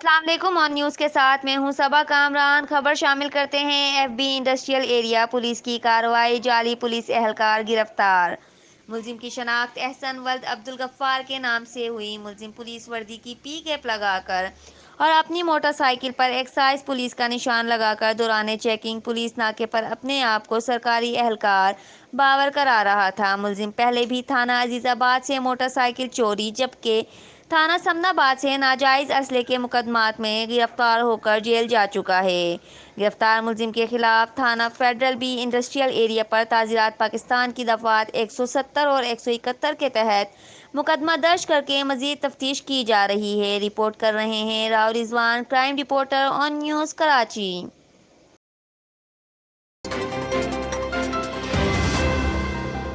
अस्सलाम वालेकुम। On news के साथ मैं हूं सबा कामरान। खबर शामिल करते हैं। FB इंडस्ट्रियल एरिया पुलिस की कार्रवाई, जाली पुलिस एहलकार गिरफ्तार। मुलजिम की शनाख्त एहसन वल्द अब्दुल गफ्फार के नाम से हुई। मुलजिम पुलिस वर्दी की पी कैप लगाकर और अपनी मोटरसाइकिल पर एक्साइज पुलिस का निशान लगाकर दौरान चेकिंग पुलिस नाके पर अपने आप को सरकारी एहलकार बावर करा रहा था। मुलजिम पहले भी थाना अजीज़ाबाद से मोटरसाइकिल चोरी जबकि थाना समनाबाद से नाजायज़ असले के मुकदमात में गिरफ्तार होकर जेल जा चुका है। गिरफ्तार मुलजिम के खिलाफ थाना फेडरल बी इंडस्ट्रियल एरिया पर ताज़ीरात पाकिस्तान की दफ़ात 170 और 171 के तहत मुकदमा दर्ज करके मज़ीद तफ्तीश की जा रही है। रिपोर्ट कर रहे हैं Rao Rizwan, crime reporter on news Karachi.